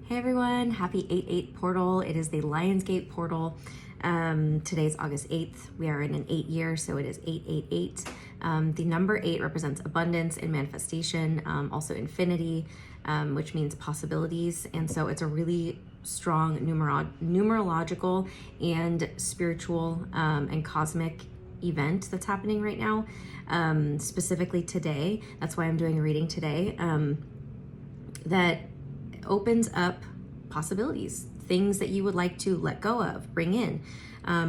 Hey everyone, happy 8/8 portal. It is the Lionsgate Portal. Today's August 8th. We are in an 8 year, so it is 888. The number 8 represents abundance and manifestation, also infinity, which means possibilities. And so it's a really strong numerological and spiritual and cosmic event that's happening right now, specifically today. That's why I'm doing a reading today, that opens up possibilities, things that you would like to let go of, bring in.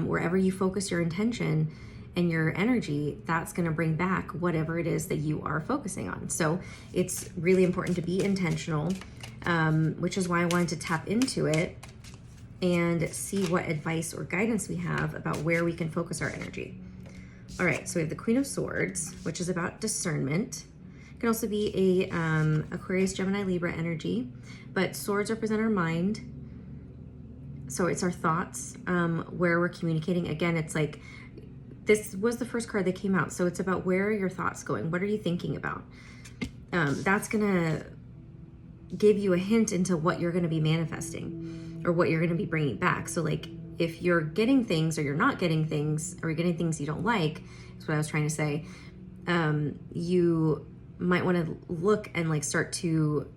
Wherever you focus your intention and your energy, that's going to bring back whatever it is that you are focusing on. So it's really important to be intentional, which is why I wanted to tap into it and see what advice or guidance we have about where we can focus our energy. All right, so we have the Queen of Swords, which is about discernment. It can also be a Aquarius, Gemini, Libra energy, but swords represent our mind. So it's our thoughts, where we're communicating. Again, it's like, this was the first card that came out. So it's about, where are your thoughts going? What are you thinking about? That's gonna give you a hint into what you're gonna be manifesting or what you're gonna be bringing back. So like, if you're getting things or you're not getting things, or you're getting things you don't like, is what I was trying to say, you might want to look and like start to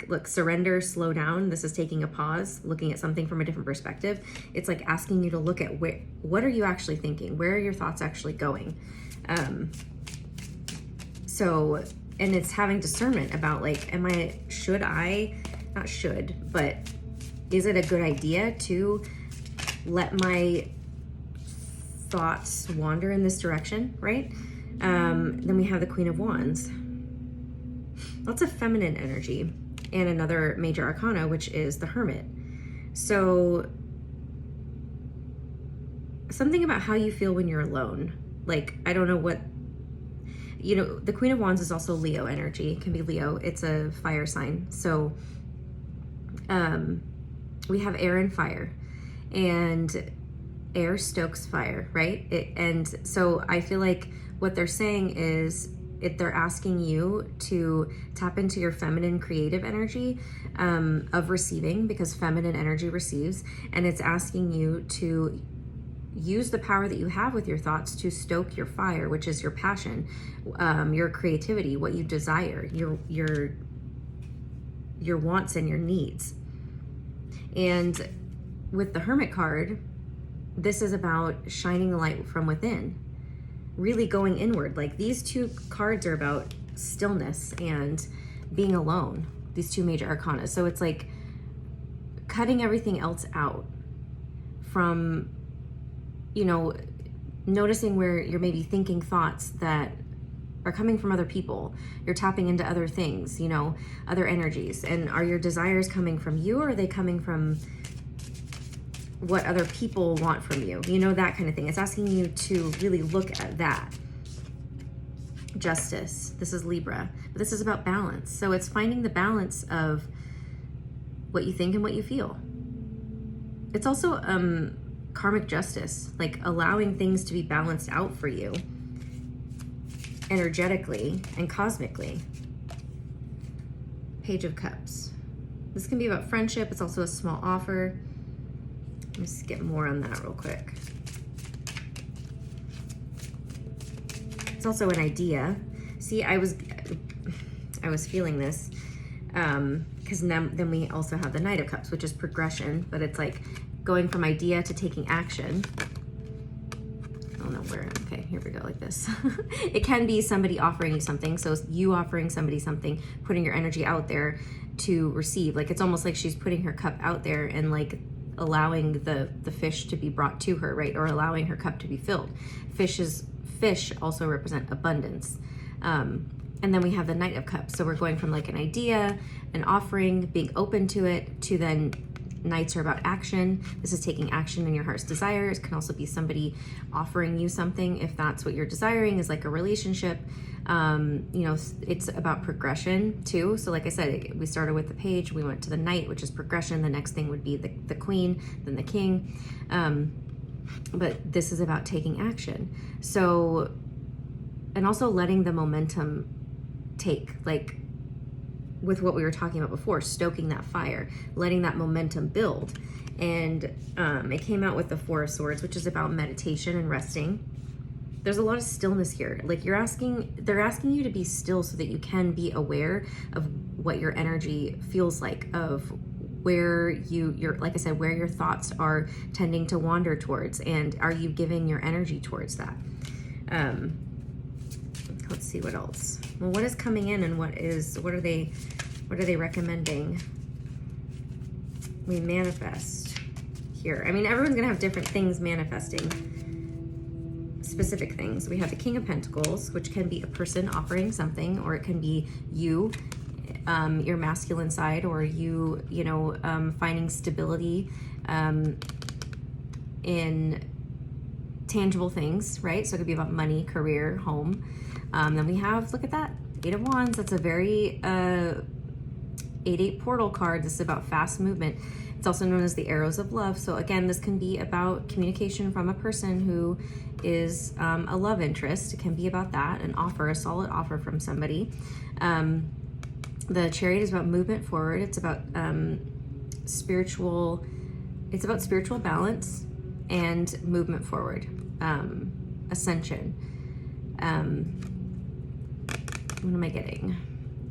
look, surrender, slow down. This is taking a pause, looking at something from a different perspective. It's like asking you to look at what are you actually thinking? Where are your thoughts actually going? So, and it's having discernment about like, not should, but is it a good idea to let my thoughts wander in this direction, right? Then we have the Queen of Wands. Lots of feminine energy, and another major arcana, which is the Hermit. So something about how you feel when you're alone. Like, I don't know what, the Queen of Wands is also Leo energy. It can be Leo. It's a fire sign. So we have air and fire, and air stokes fire, right? And so I feel like what they're saying is, they're asking you to tap into your feminine creative energy of receiving, because feminine energy receives, and it's asking you to use the power that you have with your thoughts to stoke your fire, which is your passion, your creativity, what you desire, your wants and your needs. And with the Hermit card, this is about shining the light from within, really going inward. Like, these two cards are about stillness and being alone, these two major arcana. So it's like cutting everything else out from, noticing where you're maybe thinking thoughts that are coming from other people. You're tapping into other things, other energies. And are your desires coming from you, or are they coming from what other people want from you? That kind of thing. It's asking you to really look at that. Justice. This is Libra. But this is about balance. So it's finding the balance of what you think and what you feel. It's also karmic justice, like allowing things to be balanced out for you energetically and cosmically. Page of Cups. This can be about friendship. It's also a small offer. Let's get more on that real quick. It's also an idea. See, I was feeling this, because then we also have the Knight of Cups, which is progression, but it's like going from idea to taking action. I don't know where. Okay, here we go, like this. It can be somebody offering you something. So you offering somebody something, putting your energy out there to receive. Like, it's almost like she's putting her cup out there and like allowing the fish to be brought to her, right? Or allowing her cup to be filled. Fish also represent abundance. And then we have the Knight of Cups. So we're going from like an idea, an offering, being open to it, to then Knights are about action. This is taking action in your heart's desire. It can also be somebody offering you something, if that's what you're desiring, is like a relationship. It's about progression too. So like I said, we started with the Page, we went to the Knight, which is progression. The next thing would be the Queen, then the King. But this is about taking action. So, and also letting the momentum take, like, with what we were talking about before, stoking that fire, letting that momentum build. And it came out with the Four of Swords, which is about meditation and resting. There's a lot of stillness here. Like they're asking you to be still so that you can be aware of what your energy feels like, of where you're, like I said, where your thoughts are tending to wander towards, and are you giving your energy towards that? Let's see what else. Well, what is coming in, and what are they recommending we manifest here? I mean, everyone's gonna have different things manifesting, specific things. We have the King of Pentacles, which can be a person offering something, or it can be you, your masculine side, or you finding stability in tangible things, right? So it could be about money, career, home. Then we have, look at that, Eight of Wands. That's a very 8-8 portal card. This is about fast movement. It's also known as the Arrows of Love. So again, this can be about communication from a person who is a love interest. It can be about that, an offer, a solid offer from somebody. The Chariot is about movement forward. It's about spiritual balance and movement forward, ascension. What am I getting?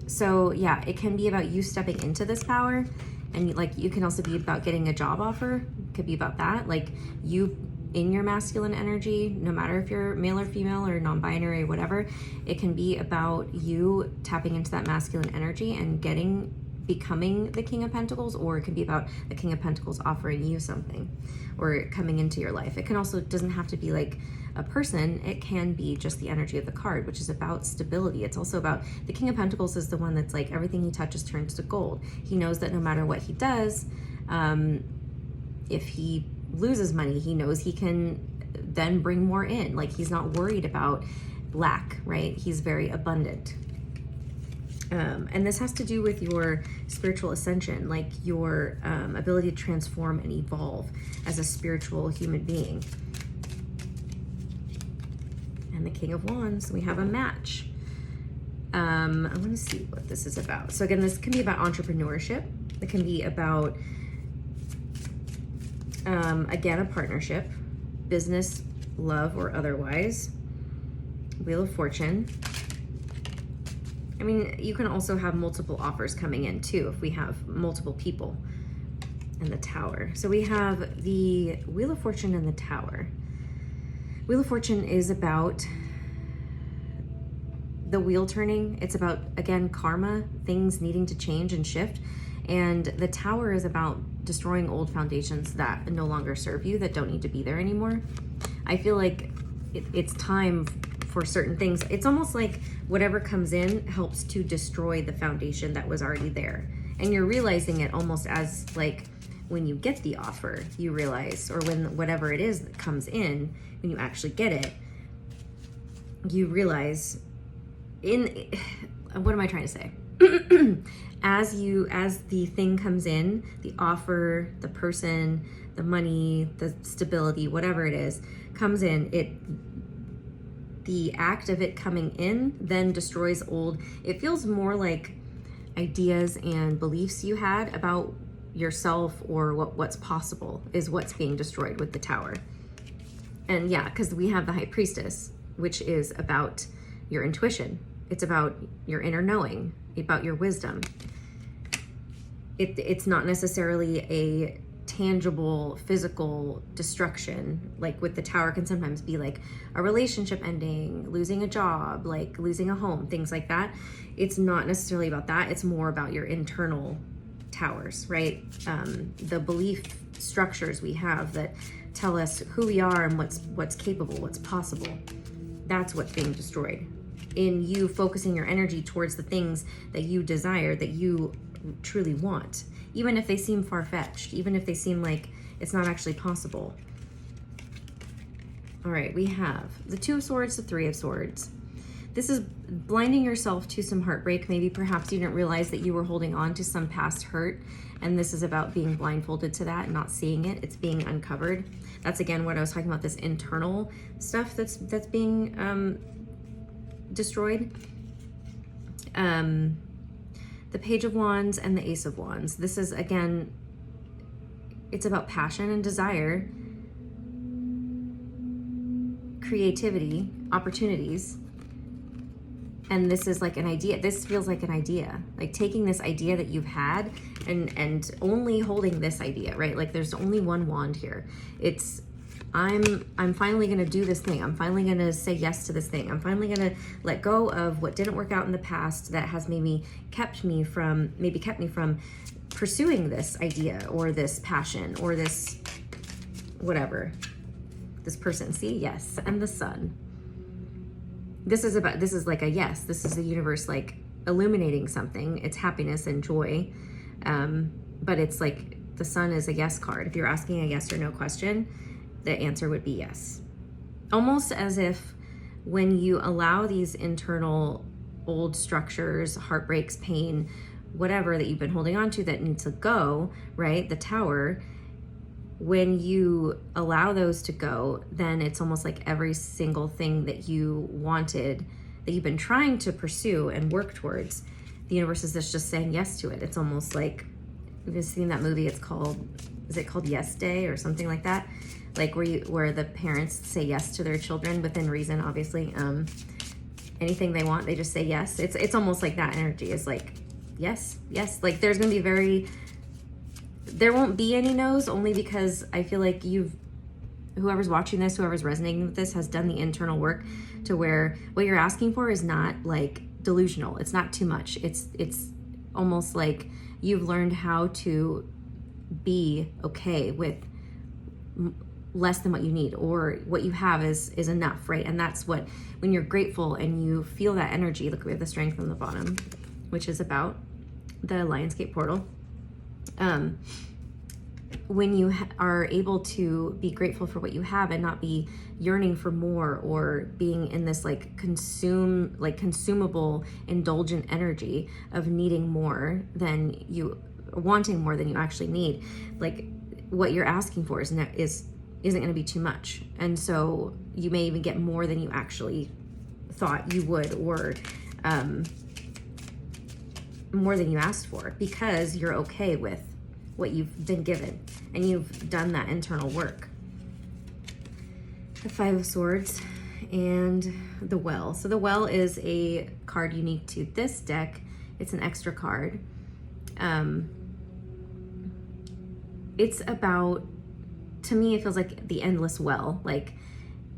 So yeah, it can be about you stepping into this power, and like you can also be about getting a job offer. It could be about that, like you in your masculine energy, no matter if you're male or female or non-binary or whatever. It can be about you tapping into that masculine energy and becoming the King of Pentacles, or it can be about the King of Pentacles offering you something or coming into your life. It can also, doesn't have to be like a person, it can be just the energy of the card, which is about stability. It's also about, the King of Pentacles is the one that's like everything he touches turns to gold. He knows that no matter what he does, if he loses money, he knows he can then bring more in. Like he's not worried about lack, right? He's very abundant. And this has to do with your spiritual ascension, like your ability to transform and evolve as a spiritual human being. And the King of Wands, we have a match. I want to see what this is about. So again, this can be about entrepreneurship. It can be about, again, a partnership, business, love, or otherwise. Wheel of Fortune. I mean, you can also have multiple offers coming in too if we have multiple people. And the Tower. So we have the Wheel of Fortune and the Tower. Wheel of Fortune is about the wheel turning. It's about, again, karma, things needing to change and shift. And the Tower is about destroying old foundations that no longer serve you, that don't need to be there anymore. I feel like it's time for certain things. It's almost like whatever comes in helps to destroy the foundation that was already there. And you're realizing it almost as like when you get the offer, you realize, or when whatever it is that comes in, when you actually get it, you realize what am I trying to say? as the thing comes in, the offer, the person, the money, the stability, whatever it is, comes in, the act of it coming in then destroys old. It feels more like ideas and beliefs you had about yourself or what's possible is what's being destroyed with the Tower. And yeah, because we have the High Priestess, which is about your intuition. It's about your inner knowing, about your wisdom. It's not necessarily a tangible physical destruction. Like with the Tower can sometimes be like a relationship ending, losing a job, like losing a home, things like that. It's not necessarily about that. It's more about your internal towers, right? The belief structures we have that tell us who we are and what's capable, what's possible. That's what's being destroyed in you focusing your energy towards the things that you desire, that you truly want, even if they seem far-fetched, even if they seem like it's not actually possible. All right, we have the Two of Swords, the Three of Swords. This is blinding yourself to some heartbreak. Maybe perhaps you didn't realize that you were holding on to some past hurt, and this is about being blindfolded to that and not seeing it. It's being uncovered. That's again what I was talking about, this internal stuff that's being destroyed. the Page of Wands and the Ace of Wands. This is, again, it's about passion and desire, creativity, opportunities. And this is like an idea. This feels like an idea, like taking this idea that you've had and only holding this idea, right? Like there's only one wand here. It's, I'm finally going to do this thing. I'm finally going to say yes to this thing. I'm finally going to let go of what didn't work out in the past that has maybe kept me from pursuing this idea or this passion or this whatever, this person. See, yes, and the sun. This is like a yes. This is the universe like illuminating something. It's happiness and joy. But it's like the sun is a yes card. If you're asking a yes or no question, the answer would be yes. Almost as if when you allow these internal old structures, heartbreaks, pain, whatever that you've been holding on to that needs to go, right? The tower, when you allow those to go, then it's almost like every single thing that you wanted, that you've been trying to pursue and work towards, the universe is just saying yes to it. It's almost like, you've seen that movie, is it called Yes Day or something like that? Like where the parents say yes to their children within reason, obviously. Anything they want, they just say yes. It's almost like that energy is like, yes, yes. Like there's gonna be there won't be any no's, only because I feel like whoever's watching this, whoever's resonating with this has done the internal work to where what you're asking for is not like delusional. It's not too much. It's almost like you've learned how to be okay with less than what you need, or what you have is enough, right? And that's what, when you're grateful and you feel that energy, look, we have the strength on the bottom, which is about the Lionsgate portal. When you are able to be grateful for what you have and not be yearning for more, or being in this like consumable, indulgent energy of needing more than you, wanting more than you actually need, like what you're asking for isn't going to be too much. And so you may even get more than you actually thought you would, or more than you asked for, because you're okay with what you've been given and you've done that internal work. The Five of Swords and the Well. So the Well is a card unique to this deck. It's an extra card. It's about, to me, it feels like the endless well, like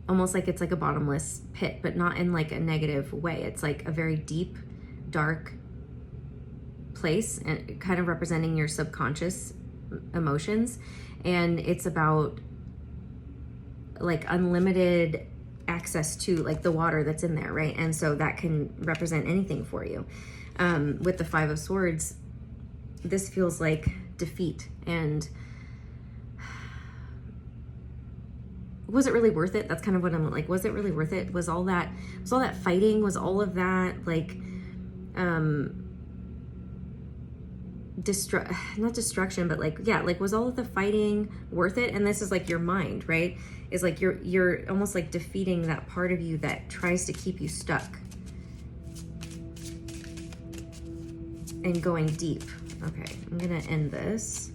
almost like it's like a bottomless pit, but not in like a negative way. It's like a very deep, dark place, and kind of representing your subconscious emotions. And it's about like unlimited access to like the water that's in there, right? And so that can represent anything for you. With the Five of Swords, this feels like defeat. And was it really worth it? That's kind of what I'm like, was it really worth it? Was all that fighting, was all of that like not destruction, but like, yeah, like was all of the fighting worth it? And this is like your mind, right? Is like you're almost like defeating that part of you that tries to keep you stuck and going deep. Okay, I'm gonna end this.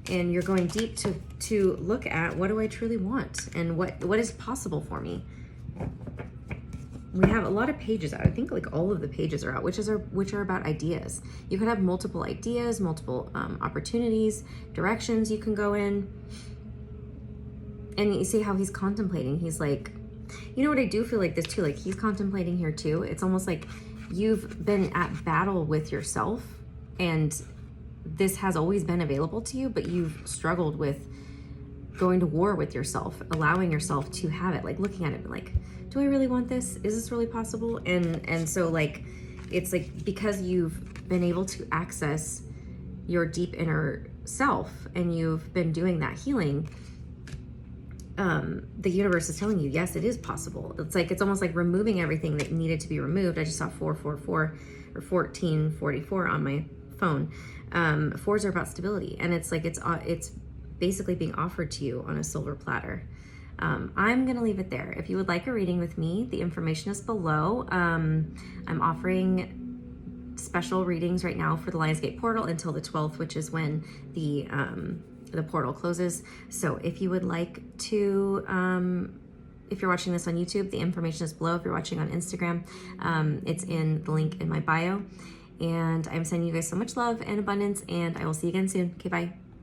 And you're going deep to look at, what do I truly want, and what is possible for me. We have a lot of pages out. I think like all of the pages are out, which are about ideas. You could have multiple ideas, multiple opportunities, directions you can go in. And you see how he's contemplating. He's like, you know what, I do feel like this too, like he's contemplating here too. It's almost like you've been at battle with yourself, and this has always been available to you, but you've struggled with going to war with yourself, allowing yourself to have it, like looking at it like, do I really want this? Is this really possible? And so like, it's like, because you've been able to access your deep inner self and you've been doing that healing, the universe is telling you, yes, it is possible. It's like, it's almost like removing everything that needed to be removed. I just saw 444 or 1444 on my phone. Fours are about stability, and it's like, it's basically being offered to you on a silver platter. I'm going to leave it there. If you would like a reading with me, the information is below. I'm offering special readings right now for the Lionsgate Portal until the 12th, which is when the portal closes. So if you would like to, if you're watching this on YouTube, the information is below. If you're watching on Instagram, it's in the link in my bio. And I'm sending you guys so much love and abundance, and I will see you again soon. Okay, bye.